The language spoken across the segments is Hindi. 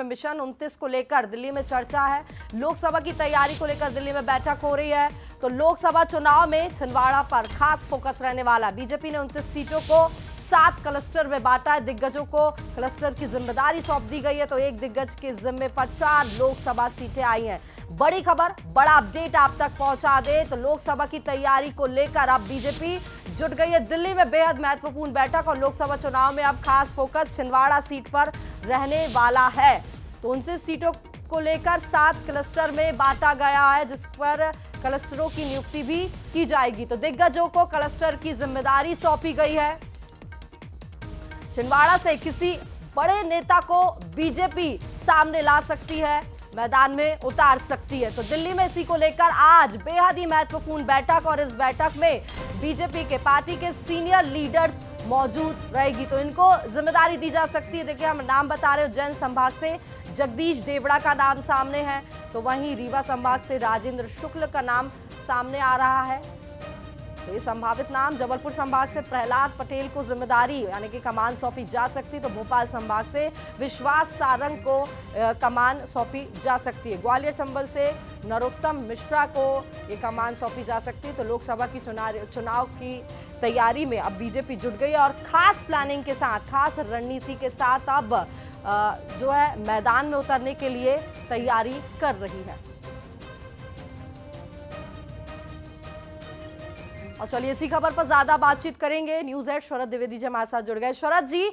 मिशन 29 को लेकर दिल्ली में चर्चा है। लोकसभा की तैयारी को लेकर दिल्ली में बैठक हो रही है। तो लोकसभा चुनाव में छिंदवाड़ा पर खास फोकस रहने वाला। बीजेपी ने 29 सीटों को 7 क्लस्टर में बांटा है। दिग्गजों को क्लस्टर की जिम्मेदारी सौंप दी गई है। तो एक दिग्गज के जिम्मे पर 4 लोकसभा सीटें आई हैं। बड़ी खबर, बड़ा अपडेट आप तक पहुंचा दे तो लोकसभा की तैयारी को लेकर अब बीजेपी जुट गई है दिल्ली में बेहद महत्वपूर्ण बैठक। और लोकसभा चुनाव में अब खास फोकस छिंदवाड़ा सीट पर रहने वाला है। तो 29 सीटों को लेकर 7 क्लस्टर में बांटा गया है, जिस पर क्लस्टरों की नियुक्ति भी की जाएगी। तो दिग्गजों को क्लस्टर की जिम्मेदारी सौंपी गई है। छिंदवाड़ा से किसी बड़े नेता को बीजेपी सामने ला सकती है, मैदान में उतार सकती है। तो दिल्ली में इसी को लेकर आज बेहद ही महत्वपूर्ण बैठक, और इस बैठक में बीजेपी के पार्टी के सीनियर लीडर्स मौजूद रहेगी। तो इनको जिम्मेदारी दी जा सकती है। देखिए, हम नाम बता रहे हो, उज्जैन संभाग से जगदीश देवड़ा का नाम सामने है, तो वहीं रीवा संभाग से राजेंद्र शुक्ल का नाम सामने आ रहा है। तो ये संभावित नाम। जबलपुर संभाग से प्रहलाद पटेल को जिम्मेदारी यानी कि कमान सौंपी जा सकती है। तो भोपाल संभाग से विश्वास सारंग को कमान सौंपी जा सकती है। ग्वालियर चंबल से नरोत्तम मिश्रा को ये कमान सौंपी जा सकती है। तो लोकसभा की चुनाव की तैयारी में अब बीजेपी जुट गई है, और खास प्लानिंग के साथ, खास रणनीति के साथ अब जो है मैदान में उतरने के लिए तैयारी कर रही है। और चलिए इसी खबर पर ज्यादा बातचीत करेंगे। न्यूज हेड शरद द्विवेदी जी हमारे साथ जुड़ गए। शरद जी,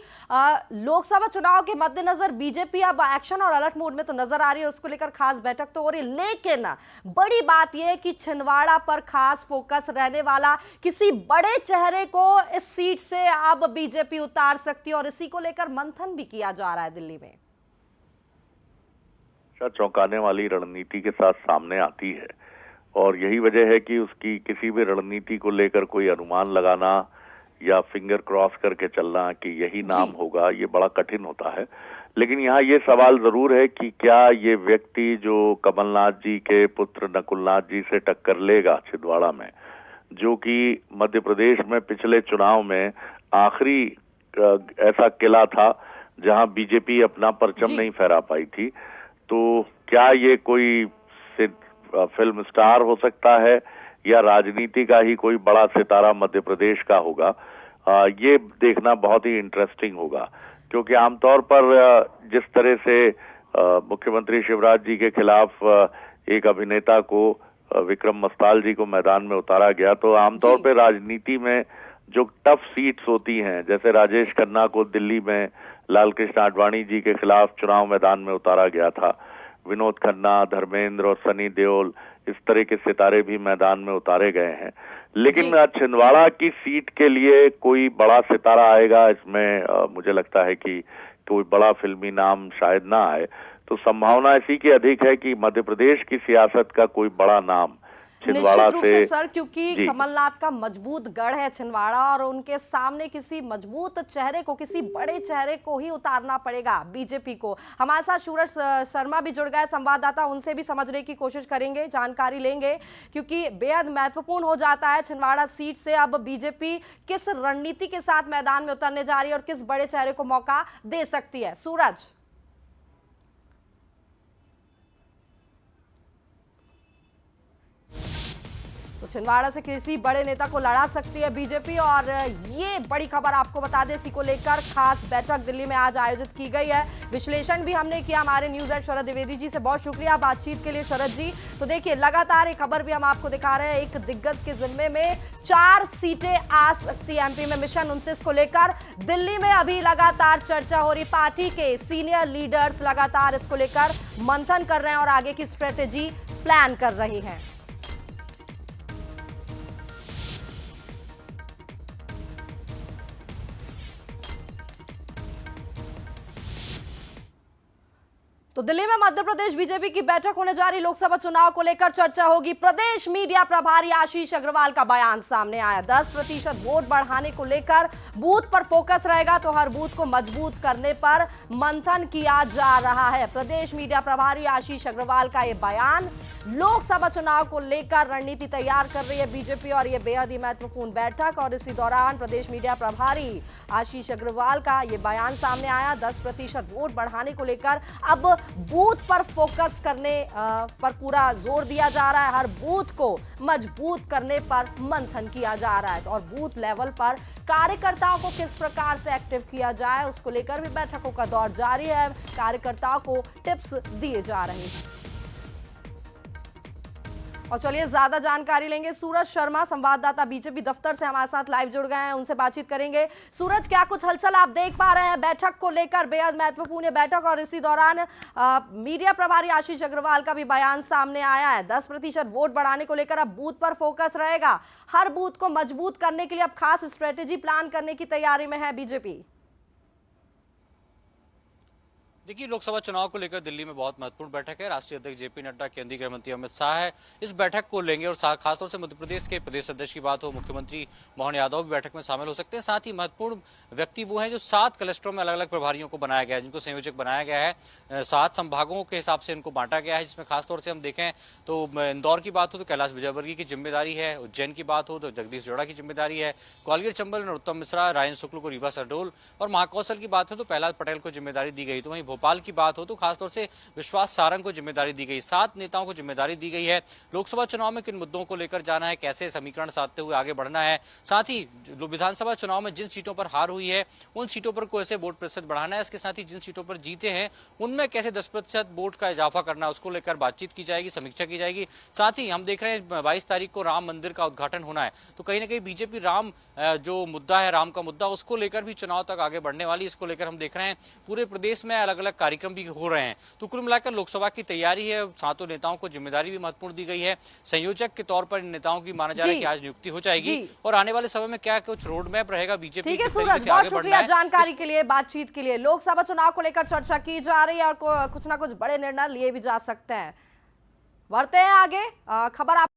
लोकसभा चुनाव के मद्देनजर बीजेपी अब एक्शन और अलर्ट मोड में तो नजर आ रही है, और उसको लेकर खास बैठक तो हो रही है। लेकिन बड़ी बात यह है कि छिंदवाड़ा पर खास फोकस रहने वाला, किसी बड़े चेहरे को इस सीट से अब बीजेपी उतार सकती है, और इसी को लेकर मंथन भी किया जा रहा है दिल्ली में। चौंकाने वाली रणनीति के साथ सामने आती है, और यही वजह है कि उसकी किसी भी रणनीति को लेकर कोई अनुमान लगाना या फिंगर क्रॉस करके चलना कि यही नाम होगा, ये बड़ा कठिन होता है। लेकिन यहाँ ये सवाल जरूर है कि क्या ये व्यक्ति जो कमलनाथ जी के पुत्र नकुलनाथ जी से टक्कर लेगा छिंदवाड़ा में, जो कि मध्य प्रदेश में पिछले चुनाव में आखिरी ऐसा किला था जहां बीजेपी अपना परचम नहीं फहरा पाई थी। तो क्या ये कोई फिल्म स्टार हो सकता है या राजनीति का ही कोई बड़ा सितारा मध्य प्रदेश का होगा, ये देखना बहुत ही इंटरेस्टिंग होगा। क्योंकि आमतौर पर जिस तरह से मुख्यमंत्री शिवराज जी के खिलाफ एक अभिनेता को, विक्रम मस्ताल जी को मैदान में उतारा गया, तो आमतौर पर राजनीति में जो टफ सीट्स होती हैं, जैसे राजेश खन्ना को दिल्ली में लाल कृष्ण आडवाणी जी के खिलाफ चुनाव मैदान में उतारा गया था, विनोद खन्ना, धर्मेंद्र और सनी देओल, इस तरह के सितारे भी मैदान में उतारे गए हैं। लेकिन छिंदवाड़ा की सीट के लिए कोई बड़ा सितारा आएगा, इसमें मुझे लगता है कि कोई बड़ा फिल्मी नाम शायद ना आए। तो संभावना इसी की अधिक है कि मध्य प्रदेश की सियासत का कोई बड़ा नाम छिंदवाड़ा से सर, क्योंकि कमलनाथ का मजबूत गढ़ है छिंदवाड़ा, और उनके सामने किसी मजबूत चेहरे को, किसी बड़े चेहरे को ही उतारना पड़ेगा बीजेपी को। हमारे साथ सूरज शर्मा भी जुड़ गए संवाददाता, उनसे भी समझने की कोशिश करेंगे, जानकारी लेंगे, क्योंकि बेहद महत्वपूर्ण हो जाता है छिंदवाड़ा सीट से अब बीजेपी किस रणनीति के साथ मैदान में उतरने जा रही है और किस बड़े चेहरे को मौका दे सकती है। सूरज, तो छिंदवाड़ा से किसी बड़े नेता को लड़ा सकती है बीजेपी, और ये बड़ी खबर आपको बता दें, इसी को लेकर खास बैठक दिल्ली में आज आयोजित की गई है। विश्लेषण भी हमने किया हमारे न्यूज हेड शरद द्विवेदी जी से। बहुत शुक्रिया बातचीत के लिए शरद जी। तो देखिए, लगातार एक खबर भी हम आपको दिखा रहे हैं, एक दिग्गज के जिम्मे में 4 सीटें आ सकती है एमपी में मिशन 29 को लेकर। दिल्ली में अभी लगातार चर्चा हो रही, पार्टी के सीनियर लीडर्स लगातार इसको लेकर मंथन कर रहे हैं और आगे की स्ट्रेटेजी प्लान कर रही हैं। तो दिल्ली में मध्य प्रदेश बीजेपी की बैठक होने जा रही, लोकसभा चुनाव को लेकर चर्चा होगी। प्रदेश मीडिया प्रभारी आशीष अग्रवाल का बयान सामने आया। 10% वोट बढ़ाने को लेकर बूथ पर फोकस रहेगा, तो हर बूथ को मजबूत करने पर मंथन किया जा रहा है। प्रदेश मीडिया प्रभारी आशीष अग्रवाल का यह बयान, लोकसभा चुनाव को लेकर रणनीति तैयार कर रही है बीजेपी, और यह बेहद ही महत्वपूर्ण बैठक। और इसी दौरान प्रदेश मीडिया प्रभारी आशीष अग्रवाल का यह बयान सामने आया। 10% वोट बढ़ाने को लेकर अब बूथ पर फोकस करने पर पूरा जोर दिया जा रहा है। हर बूथ को मजबूत करने पर मंथन किया जा रहा है और बूथ लेवल पर कार्यकर्ताओं को किस प्रकार से एक्टिव किया जाए उसको लेकर भी बैठकों का दौर जारी है। कार्यकर्ताओं को टिप्स दिए जा रहे हैं। और चलिए ज्यादा जानकारी लेंगे। सूरज शर्मा संवाददाता बीजेपी दफ्तर से हमारे साथ लाइव जुड़ गए हैं, उनसे बातचीत करेंगे। सूरज, क्या कुछ हलचल आप देख पा रहे हैं बैठक को लेकर? बेहद महत्वपूर्ण बैठक और इसी दौरान मीडिया प्रभारी आशीष अग्रवाल का भी बयान सामने आया है। 10% वोट बढ़ाने को लेकर अब बूथ पर फोकस रहेगा। हर बूथ को मजबूत करने के लिए अब खास स्ट्रेटेजी प्लान करने की तैयारी में है बीजेपी। देखिए, लोकसभा चुनाव को लेकर दिल्ली में बहुत महत्वपूर्ण बैठक है। राष्ट्रीय अध्यक्ष जेपी नड्डा, केंद्रीय गृह मंत्री अमित शाह है इस बैठक को लेंगे और खासतौर से मध्य प्रदेश के प्रदेश अध्यक्ष की बात हो, मुख्यमंत्री मोहन यादव भी बैठक में शामिल हो सकते हैं। साथ ही महत्वपूर्ण व्यक्ति वो हैं जो 7 क्लस्टरों में अलग अलग प्रभारियों को बनाया गया है, जिनको संयोजक बनाया गया है। 7 संभागों के हिसाब से इनको बांटा गया है, जिसमें खासतौर से हम देखें तो इंदौर की बात हो तो कैलाश विजयवर्गीय की जिम्मेदारी है, उज्जैन की बात हो तो जगदीश जोड़ा की जिम्मेदारी है, ग्वालियर चंबल नरोत्तम मिश्रा, रायन शुक्ल को रीवा शहडोल और महाकौशल की बात हो तो प्रहलाद पटेल को जिम्मेदारी दी गई। तो वहीं भोपाल की बात हो तो खासतौर से विश्वास सारंग को जिम्मेदारी दी गई। 7 नेताओं को जिम्मेदारी दी गई है। लोकसभा चुनाव में किन मुद्दों को लेकर जाना है, कैसे समीकरण साधते हुए आगे बढ़ना है, साथ ही विधानसभा चुनाव में जिन सीटों पर हार हुई है उन सीटों पर कैसे वोट प्रतिशत बढ़ाना है, इसके साथ ही जिन सीटों पर जीते हैं उनमें कैसे 10% वोट का इजाफा करना है, उसको लेकर बातचीत की जाएगी, समीक्षा की जाएगी। साथ ही हम देख रहे हैं 22 तारीख को राम मंदिर का उद्घाटन होना है, तो कहीं ना कहीं बीजेपी राम जो मुद्दा है, राम का मुद्दा, उसको लेकर भी चुनाव तक आगे बढ़ने वाली। इसको लेकर हम देख रहे हैं पूरे प्रदेश में अलग अलग कार्यक्रम भी हो रहे हैं। तो कुल मिलाकर लोकसभा की तैयारी है। 7 नेताओं को जिम्मेदारी भी महत्वपूर्ण दी गई है। संयोजक के तौर पर इन नेताओं की माना जा रहा है कि आज नियुक्ति हो जाएगी और आने वाले समय में क्या कुछ रोड मैप रहेगा बीजेपी। ठीक है सूरज, बहुत शुक्रिया जानकारी के लिए, बातचीत के लिए। लोकसभा चुनाव को लेकर चर्चा की जा रही है और कुछ ना कुछ बड़े निर्णय लिए भी जा सकते हैं। बढ़ते हैं आगे। खबर आप